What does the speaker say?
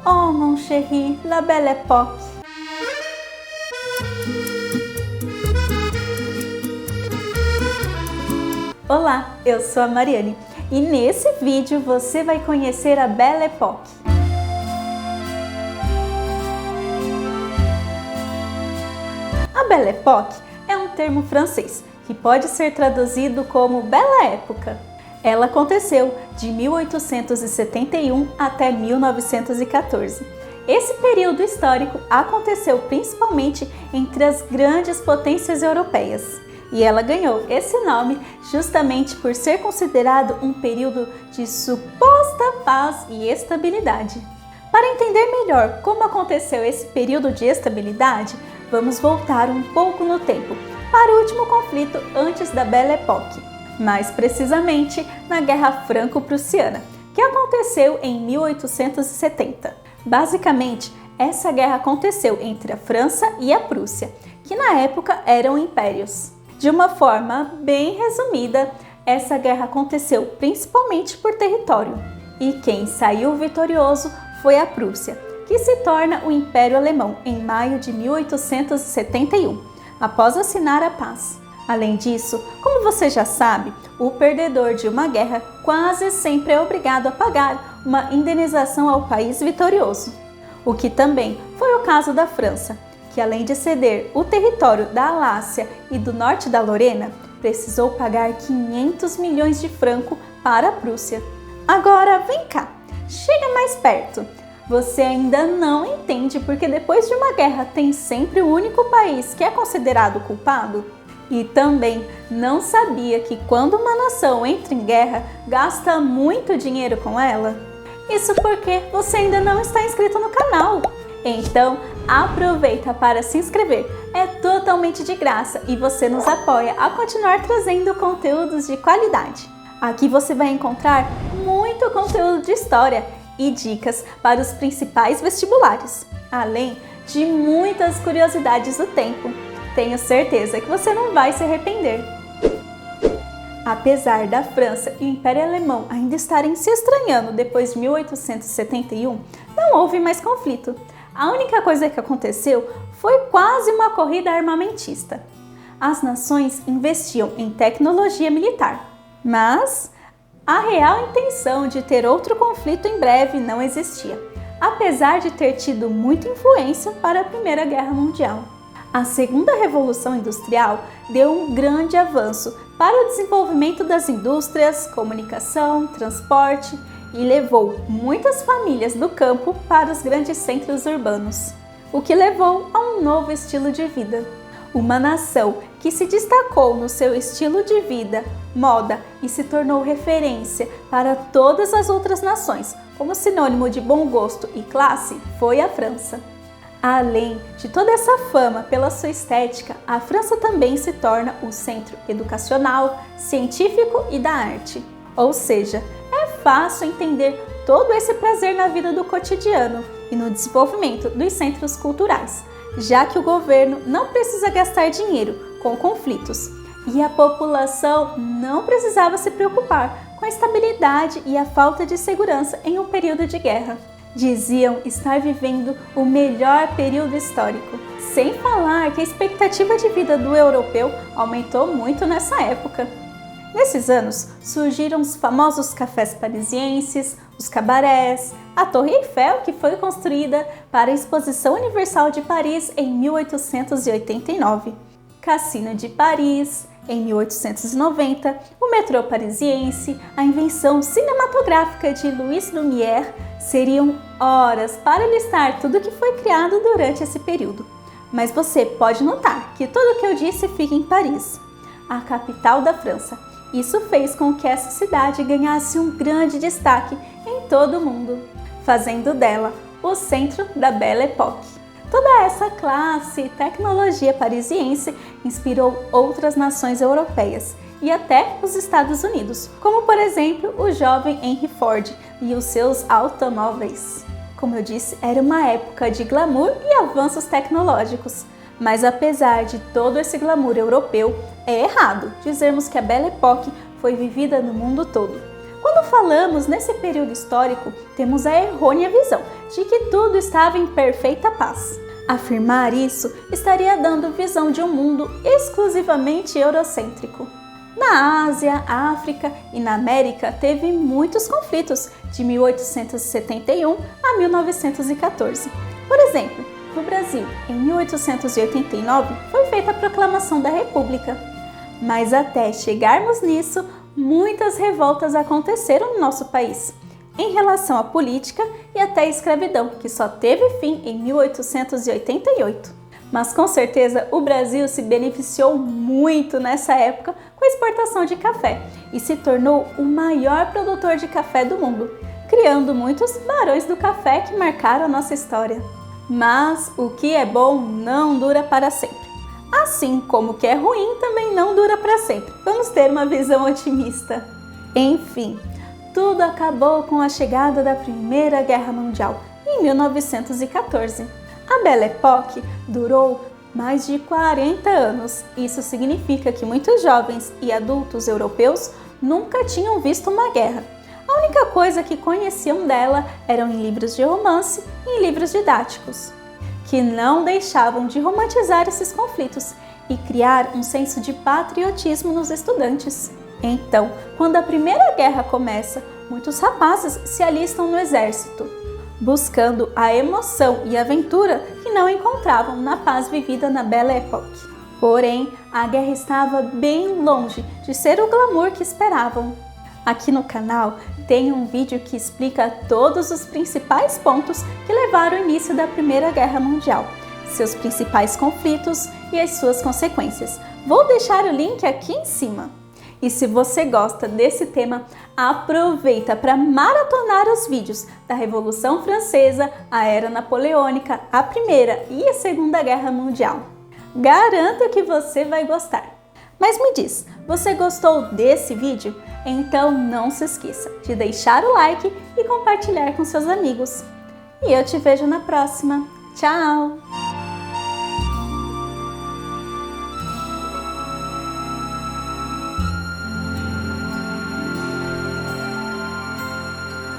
Oh mon chéri, la belle époque. Olá, eu sou a Mariane e nesse vídeo você vai conhecer a Belle Époque. A Belle Époque é um termo francês que pode ser traduzido como Bela Época. Ela aconteceu de 1871 até 1914. Esse período histórico aconteceu principalmente entre as grandes potências europeias. E ela ganhou esse nome justamente por ser considerado um período de suposta paz e estabilidade. Para entender melhor como aconteceu esse período de estabilidade, vamos voltar um pouco no tempo, para o último conflito antes da Belle Époque, mais precisamente na Guerra Franco-Prussiana, que aconteceu em 1870. Basicamente, essa guerra aconteceu entre a França e a Prússia, que na época eram impérios. De uma forma bem resumida, essa guerra aconteceu principalmente por território, e quem saiu vitorioso foi a Prússia, que se torna o Império Alemão em maio de 1871, após assinar a paz. Além disso, como você já sabe, o perdedor de uma guerra quase sempre é obrigado a pagar uma indenização ao país vitorioso, o que também foi o caso da França, que além de ceder o território da Alácia e do norte da Lorena, precisou pagar 500 milhões de francos para a Prússia. Agora vem cá, chega mais perto. Você ainda não entende porque depois de uma guerra tem sempre o único país que é considerado culpado? E também não sabia que quando uma nação entra em guerra, gasta muito dinheiro com ela? Isso porque você ainda não está inscrito no canal. Então, aproveita para se inscrever, é totalmente de graça e você nos apoia a continuar trazendo conteúdos de qualidade. Aqui você vai encontrar muito conteúdo de história e dicas para os principais vestibulares, além de muitas curiosidades do tempo. Tenho certeza que você não vai se arrepender. Apesar da França e o Império Alemão ainda estarem se estranhando depois de 1871, não houve mais conflito. A única coisa que aconteceu foi quase uma corrida armamentista. As nações investiam em tecnologia militar, mas a real intenção de ter outro conflito em breve não existia, apesar de ter tido muita influência para a Primeira Guerra Mundial. A Segunda Revolução Industrial deu um grande avanço para o desenvolvimento das indústrias, comunicação, transporte, e levou muitas famílias do campo para os grandes centros urbanos, o que levou a um novo estilo de vida. Uma nação que se destacou no seu estilo de vida, moda e se tornou referência para todas as outras nações, como sinônimo de bom gosto e classe, foi a França. Além de toda essa fama pela sua estética, a França também se torna um centro educacional, científico e da arte. Ou seja, é fácil entender todo esse prazer na vida do cotidiano e no desenvolvimento dos centros culturais, já que o governo não precisa gastar dinheiro com conflitos e a população não precisava se preocupar com a estabilidade e a falta de segurança em um período de guerra. Diziam estar vivendo o melhor período histórico, sem falar que a expectativa de vida do europeu aumentou muito nessa época. Nesses anos, surgiram os famosos cafés parisienses, os cabarés, a Torre Eiffel, que foi construída para a Exposição Universal de Paris em 1889, Cassino de Paris, em 1890, o metrô parisiense, a invenção cinematográfica de Louis Lumière. Seriam horas para listar tudo que foi criado durante esse período. Mas você pode notar que tudo o que eu disse fica em Paris, a capital da França. Isso fez com que essa cidade ganhasse um grande destaque em todo o mundo, fazendo dela o centro da Belle Époque. Toda essa classe e tecnologia parisiense inspirou outras nações europeias e até os Estados Unidos, como por exemplo o jovem Henry Ford e os seus automóveis. Como eu disse, era uma época de glamour e avanços tecnológicos. Mas apesar de todo esse glamour europeu, é errado dizermos que a Belle Époque foi vivida no mundo todo. Quando falamos nesse período histórico, temos a errônea visão de que tudo estava em perfeita paz. Afirmar isso estaria dando visão de um mundo exclusivamente eurocêntrico. Na Ásia, África e na América teve muitos conflitos de 1871 a 1914. Por exemplo, no Brasil, em 1889, foi feita a Proclamação da República. Mas até chegarmos nisso, muitas revoltas aconteceram no nosso país, em relação à política e até à escravidão, que só teve fim em 1888. Mas com certeza o Brasil se beneficiou muito nessa época com a exportação de café e se tornou o maior produtor de café do mundo, criando muitos barões do café que marcaram a nossa história. Mas o que é bom não dura para sempre. Assim como o que é ruim também não dura para sempre. Vamos ter uma visão otimista. Enfim, tudo acabou com a chegada da Primeira Guerra Mundial, em 1914. A Belle Époque durou mais de 40 anos. Isso significa que muitos jovens e adultos europeus nunca tinham visto uma guerra. A única coisa que conheciam dela eram em livros de romance e em livros didáticos, que não deixavam de romantizar esses conflitos e criar um senso de patriotismo nos estudantes. Então, quando a Primeira Guerra começa, muitos rapazes se alistam no exército, buscando a emoção e aventura que não encontravam na paz vivida na Belle Époque. Porém, a guerra estava bem longe de ser o glamour que esperavam. Aqui no canal tem um vídeo que explica todos os principais pontos que levaram ao início da Primeira Guerra Mundial, seus principais conflitos e as suas consequências. Vou deixar o link aqui em cima. E se você gosta desse tema, aproveita para maratonar os vídeos da Revolução Francesa, a Era Napoleônica, a Primeira e a Segunda Guerra Mundial. Garanto que você vai gostar. Mas me diz, você gostou desse vídeo? Então não se esqueça de deixar o like e compartilhar com seus amigos. E eu te vejo na próxima. Tchau!